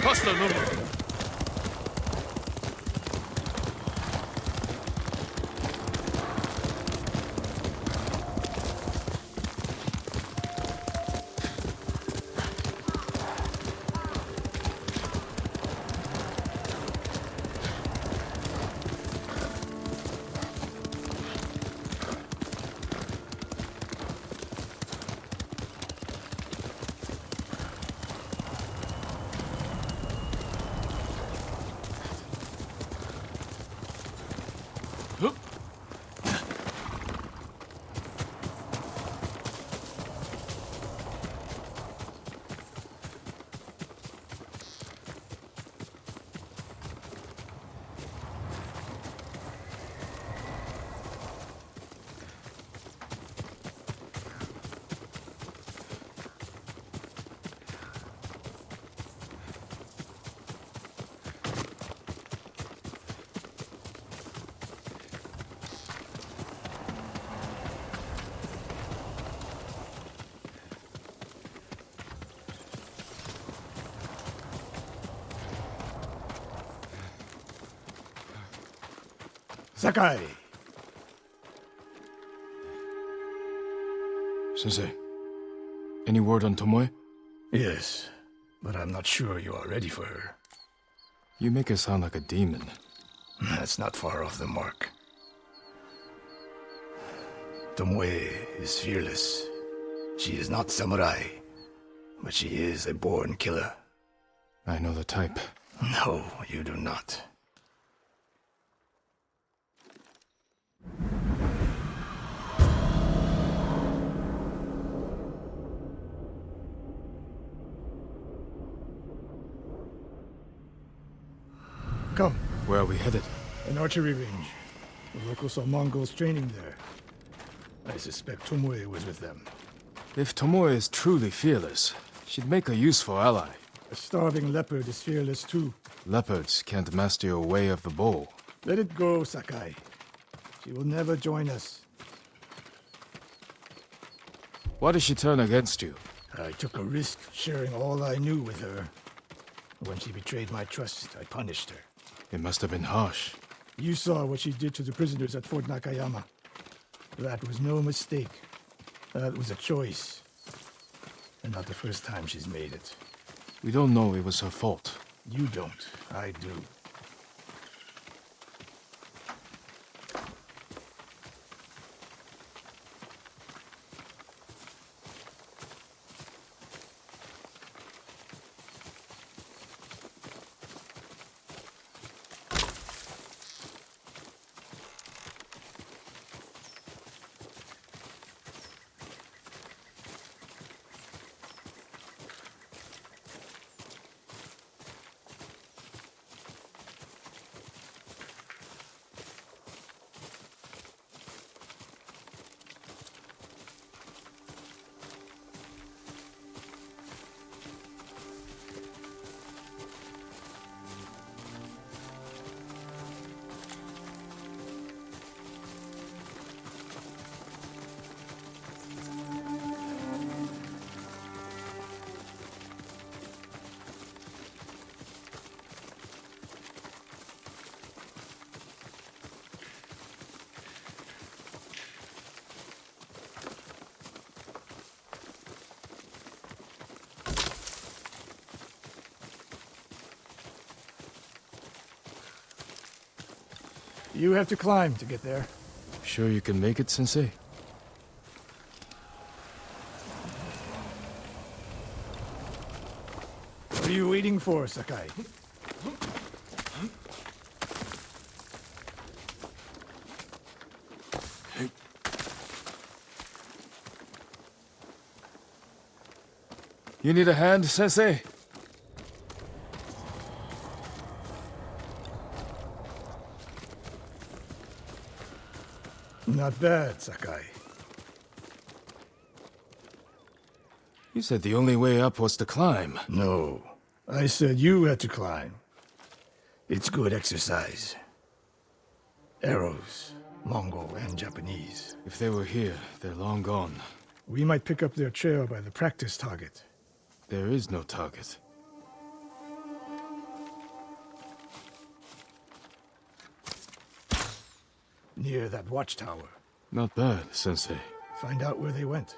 Hasta luego. Sakai! Sensei, any word on Tomoe? Yes, but I'm not sure you are ready for her. You make her sound like a demon. That's not far off the mark. Tomoe is fearless. She is not samurai, but she is a born killer. I know the type. No, you do not. Come. Where are we headed? An archery range. The locals saw Mongols training there. I suspect Tomoe was with them. If Tomoe is truly fearless, she'd make a useful ally. A starving leopard is fearless too. Leopards can't master your way of the bow. Let it go, Sakai. She will never join us. Why did she turn against you? I took a risk sharing all I knew with her. When she betrayed my trust, I punished her. It must have been harsh. You saw what she did to the prisoners at Fort Nakayama. That was no mistake. That was a choice. And not the first time she's made it. We don't know it was her fault. You don't. I do. You have to climb to get there. Sure you can make it, Sensei? What are you waiting for, Sakai? You need a hand, Sensei? Not bad, Sakai. You said the only way up was to climb. No, I said you had to climb. It's good exercise. Arrows, Mongol and Japanese. If they were here, they're long gone. We might pick up their trail by the practice target. There is no target. Near that watchtower. Not bad, Sensei. Find out where they went.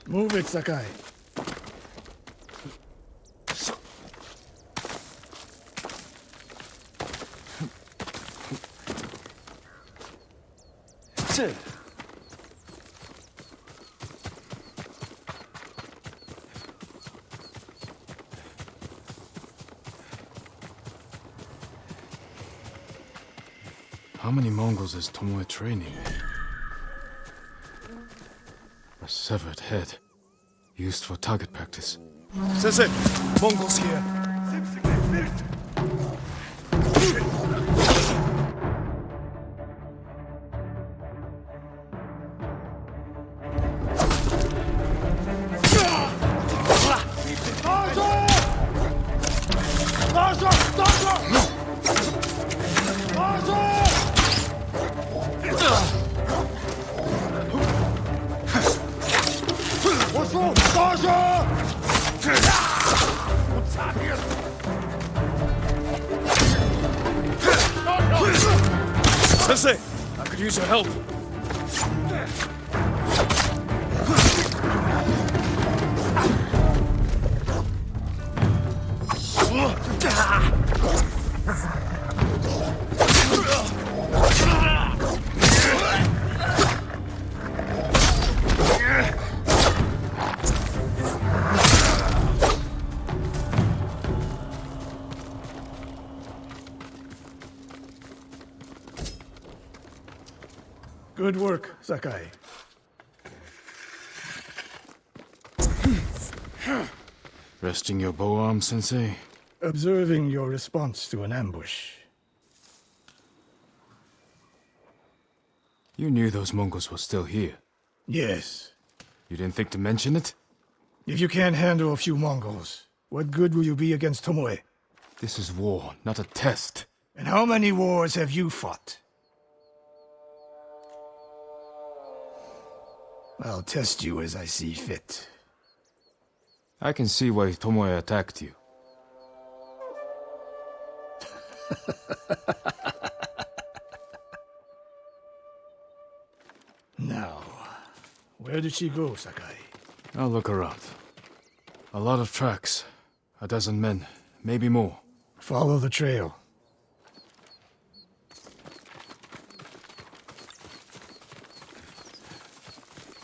Move it, Sakai. How many Mongols is Tomoe training? A severed head. Used for target practice. Sensei, Mongols here. Sensei! I could use your help. Good work, Sakai. Resting your bow arm, Sensei? Observing your response to an ambush. You knew those Mongols were still here. Yes. You didn't think to mention it? If you can't handle a few Mongols, what good will you be against Tomoe? This is war, not a test. And how many wars have you fought? I'll test you as I see fit. I can see why Tomoe attacked you. Now, where did she go, Sakai? I'll look around. A lot of tracks. A dozen men, maybe more. Follow the trail.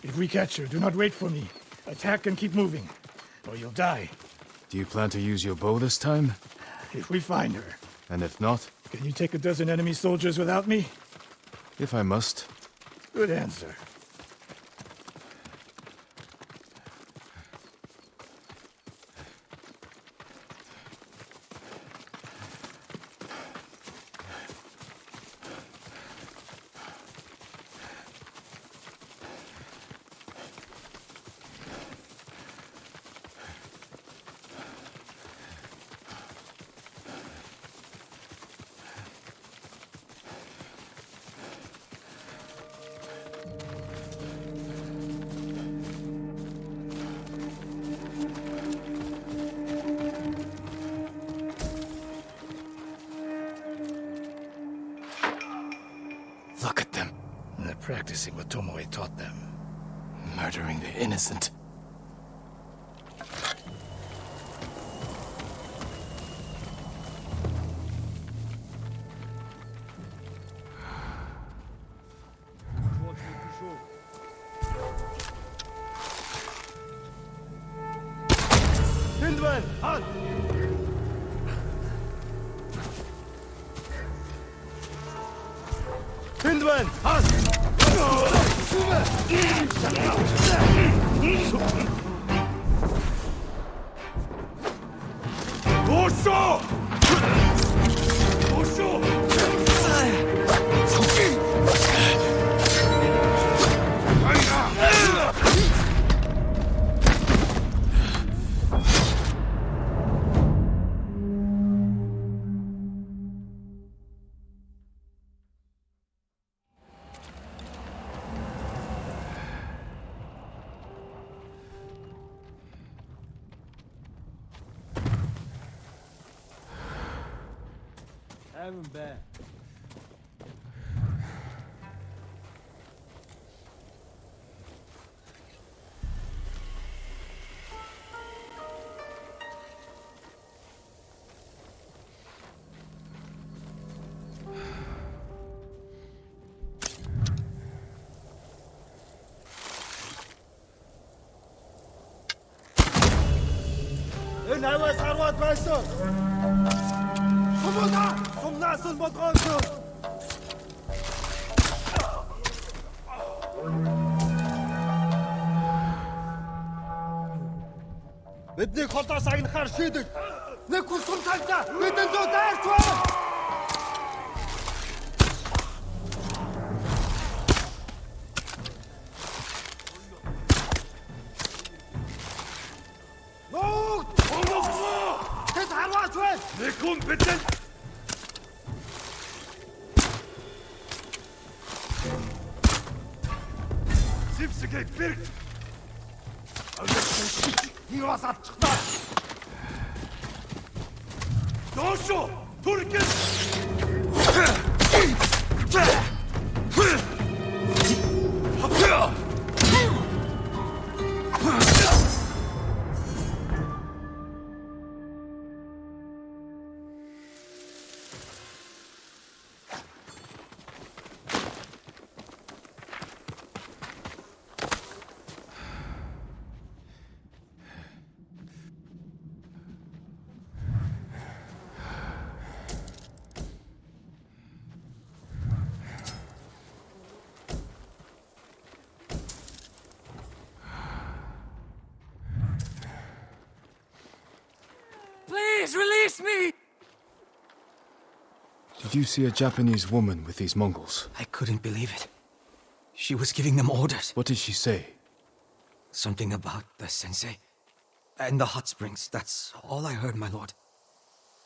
If we catch her, do not wait for me. Attack and keep moving, or you'll die. Do you plan to use your bow this time? If we find her. And if not? Can you take a dozen enemy soldiers without me? If I must. Good answer. Look at them. They're practicing what Tomoe taught them. Murdering the innocent. Hindman! Halt! Hindman! Halt! Warsaw! Haven't been. Энэ аваа сарваад байсан. Сумнаас нь болгосон. Бидний холоос агнахаар шийдэг. Нэг хүн сум цагдаа бидний зүү даарч байна. Нэг хүн бидэнд Сивсэгээ бэрг. Юус авчихлаа. Доошо түргэн. Please release me! Did you see a Japanese woman with these Mongols? I couldn't believe it. She was giving them orders. What did she say? Something about the Sensei and the hot springs. That's all I heard, my lord.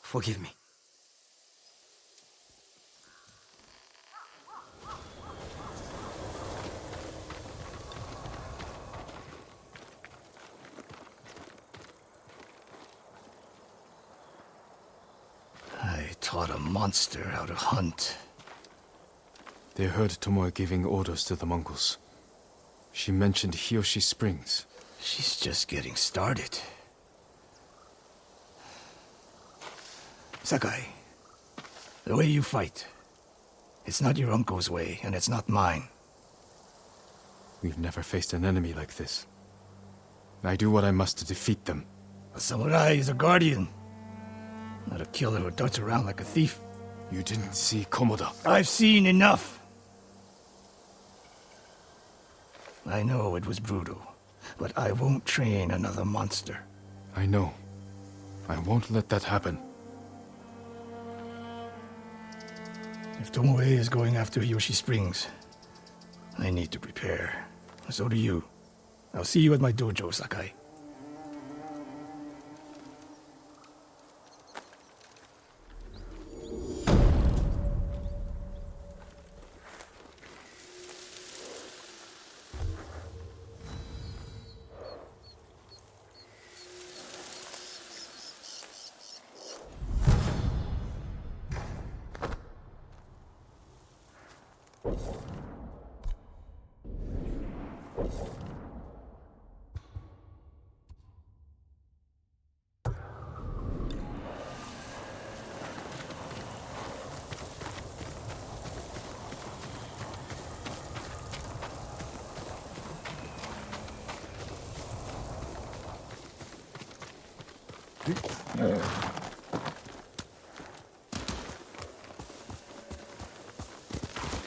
Forgive me. I taught a monster how to hunt. They heard Tomoe giving orders to the Mongols. She mentioned Hiyoshi Springs. She's just getting started. Sakai, the way you fight, it's not your uncle's way, and it's not mine. We've never faced an enemy like this. I do what I must to defeat them. A samurai is a guardian, not a killer who darts around like a thief. You didn't see Komoda. I've seen enough. I know it was brutal, but I won't train another monster. I know. I won't let that happen. If Tomoe is going after Hiyoshi Springs, I need to prepare. So do you. I'll see you at my dojo, Sakai.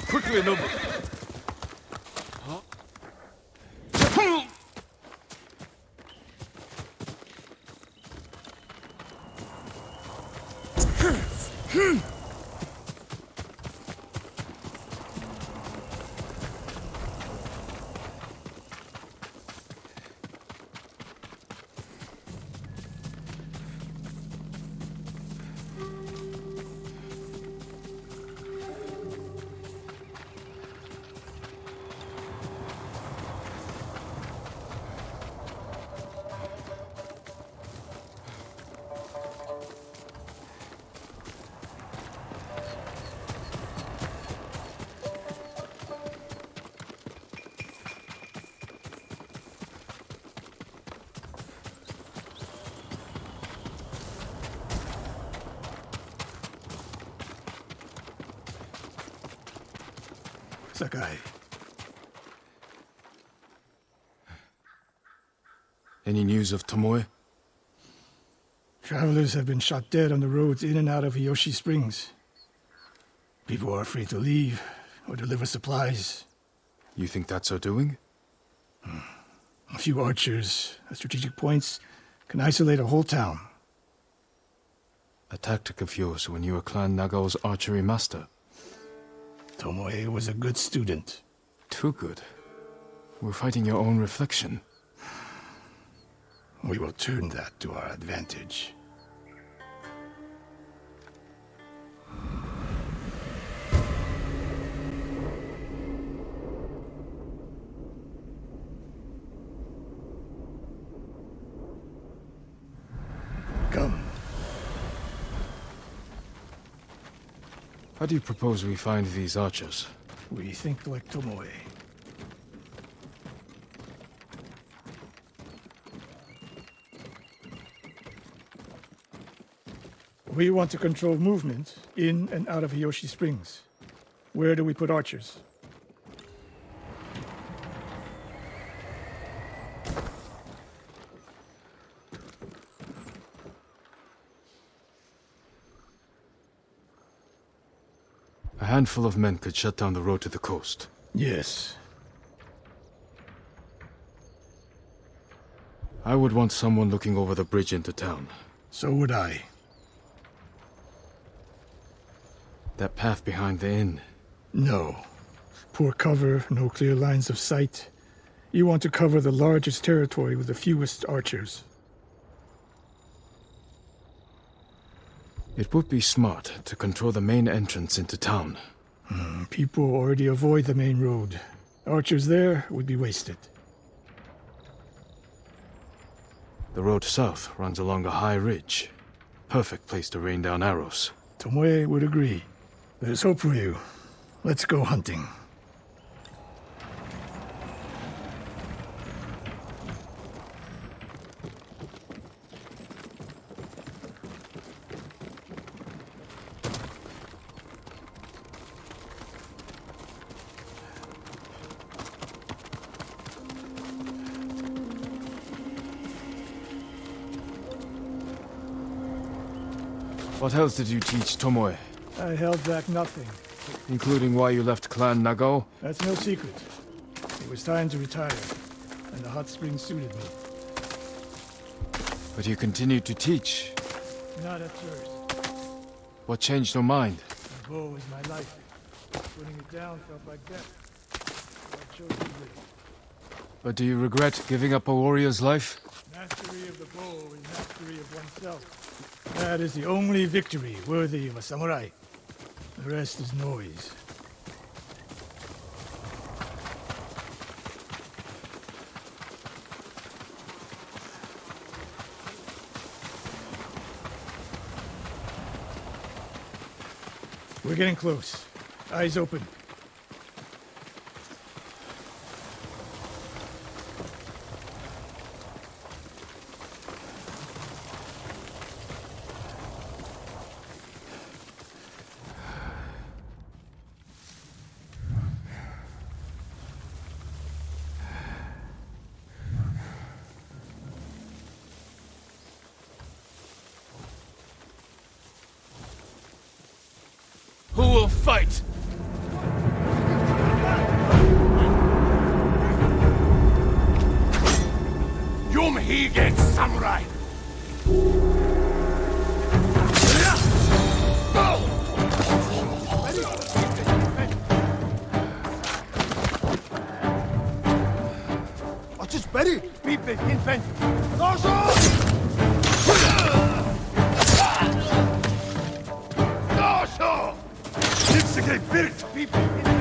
Quickly, number. Sakai. Any news of Tomoe? Travelers have been shot dead on the roads in and out of Hiyoshi Springs. People are afraid to leave or deliver supplies. You think that's her doing? A few archers at strategic points can isolate a whole town. A tactic of yours when you were Clan Nagao's archery master. Tomoe was a good student. Too good. We're fighting your own reflection. We will turn that to our advantage. Come. How do you propose we find these archers? We think like Tomoe. We want to control movement in and out of Hiyoshi Springs. Where do we put archers? A handful of men could shut down the road to the coast. Yes. I would want someone looking over the bridge into town. So would I. That path behind the inn. No. Poor cover, no clear lines of sight. You want to cover the largest territory with the fewest archers. It would be smart to control the main entrance into town. People already avoid the main road. Archers there would be wasted. The road south runs along a high ridge. Perfect place to rain down arrows. Tomoe would agree. There's hope for you. Let's go hunting. What else did you teach Tomoe? I held back nothing. Including why you left Clan Nagao? That's no secret. It was time to retire, and the hot springs suited me. But you continued to teach. Not at first. What changed your mind? The bow is my life. Putting it down felt like death. So I chose to live. But do you regret giving up a warrior's life? Mastery of the bow is mastery of oneself. That is the only victory worthy of a samurai. The rest is noise. We're getting close. Eyes open. Who will fight? Yumhigen samurai! Açış beri! People infant! Doşo! Doşo! Hepsi birgt people infant!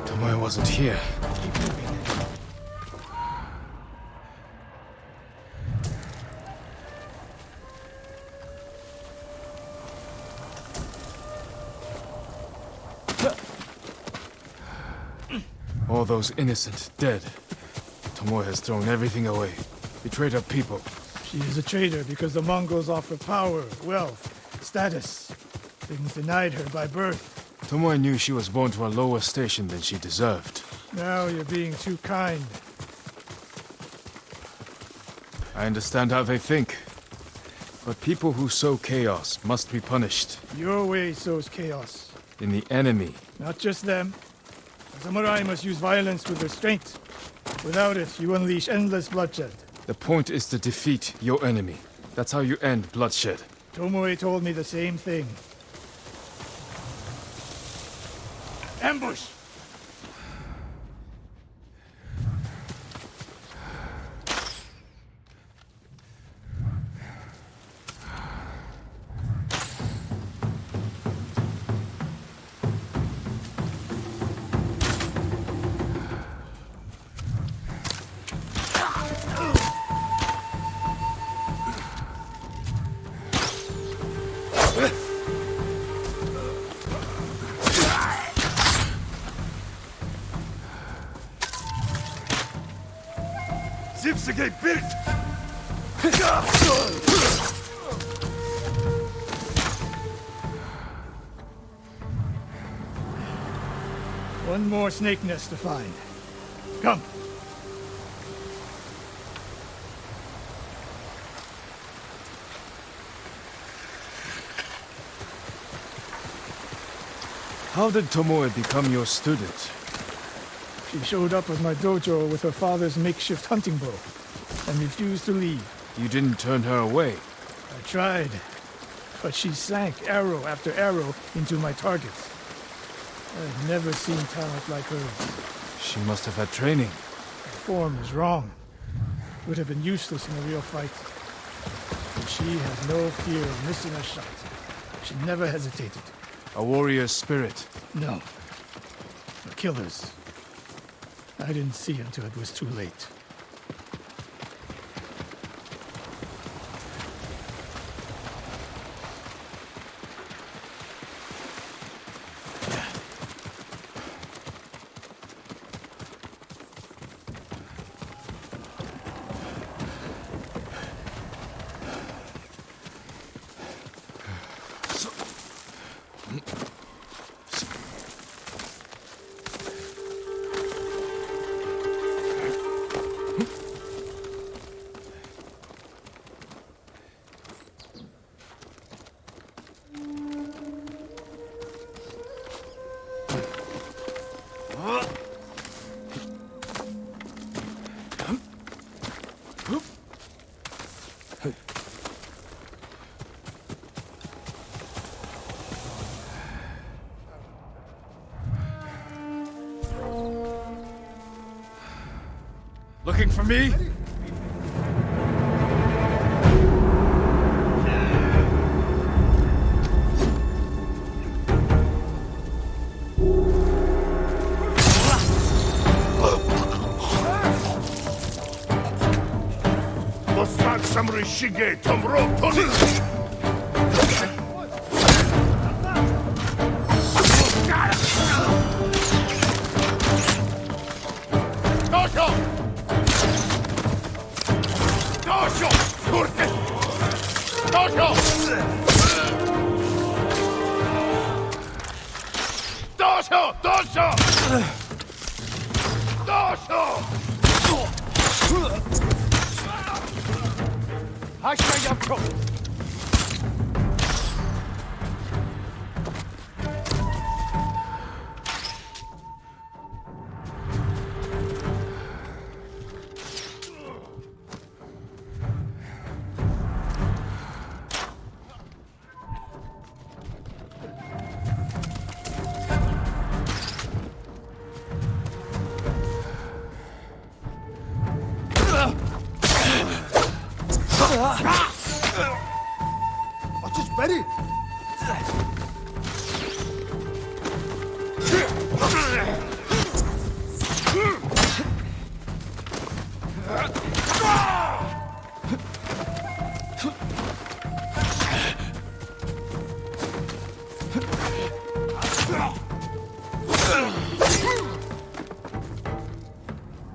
Tomoe wasn't here. Keep moving. All those innocent dead. Tomoe has thrown everything away. Betrayed her people. She is a traitor because the Mongols offer power, wealth, status. Things denied her by birth. Tomoe knew she was born to a lower station than she deserved. Now you're being too kind. I understand how they think. But people who sow chaos must be punished. Your way sows chaos. In the enemy. Not just them. Samurai must use violence with restraint. Without it, you unleash endless bloodshed. The point is to defeat your enemy. That's how you end bloodshed. Tomoe told me the same thing. Ambush! One more snake nest to find. Come. How did Tomoe become your student? She showed up at my dojo with her father's makeshift hunting bow and refused to leave. You didn't turn her away. I tried, but she sank arrow after arrow into my targets. I've never seen talent like hers. She must have had training. Her form is wrong. Would have been useless in a real fight. But she had no fear of missing a shot. She never hesitated. A warrior's spirit. No. A killer's. I didn't see until it was too late. Looking for me? Shige Tomro Tony!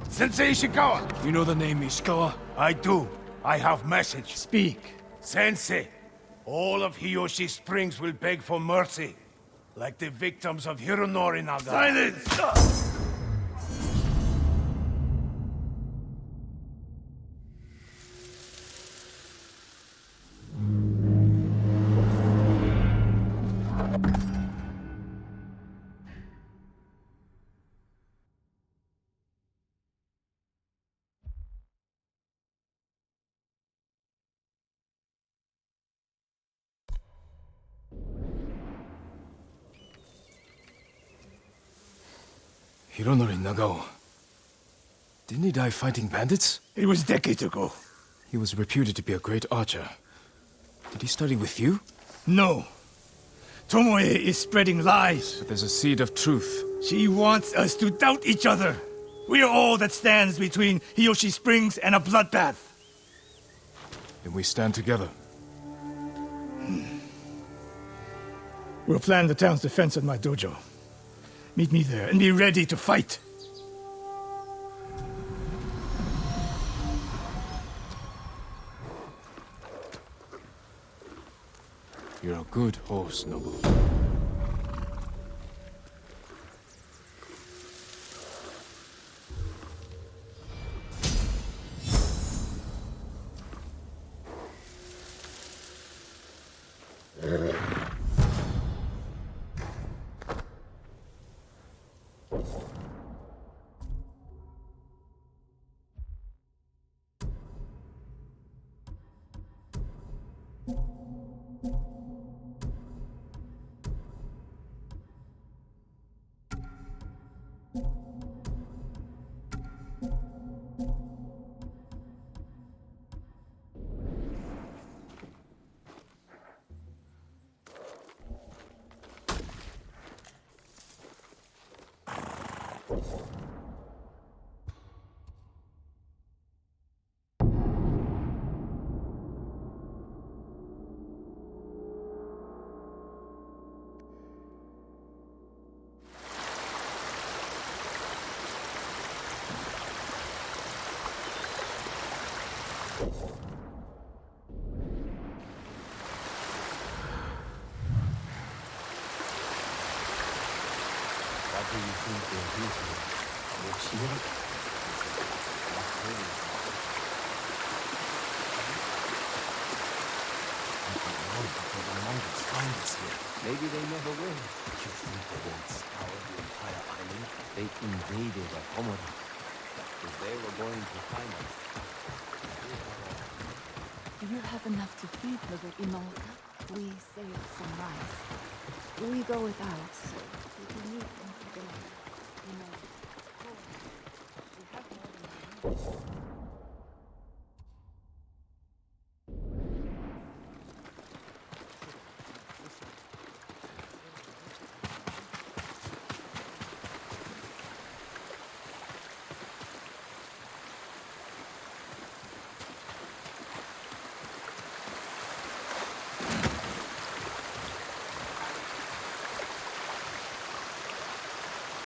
Sensei Ishikawa! You know the name Ishikawa? I do. I have message. Speak. Sensei, all of Hiyoshi Springs will beg for mercy, like the victims of Hironori Naga. Silence! Hironori Nagao. Didn't he die fighting bandits? It was decades ago. He was reputed to be a great archer. Did he study with you? No. Tomoe is spreading lies. But there's a seed of truth. She wants us to doubt each other. We are all that stands between Hiyoshi Springs and a bloodbath. Then we stand together. We'll plan the town's defense at my dojo. Meet me there and be ready to fight. You're a good horse, Nobu. What do you think they're using? Your shield? Not really. Before the Mongols find us here. Maybe they never will. You think they won't scour the entire island? They invaded a Komodo. If they were going to find us. Do you have enough to feed her with Imaoka? We sailed some rice. We go without, so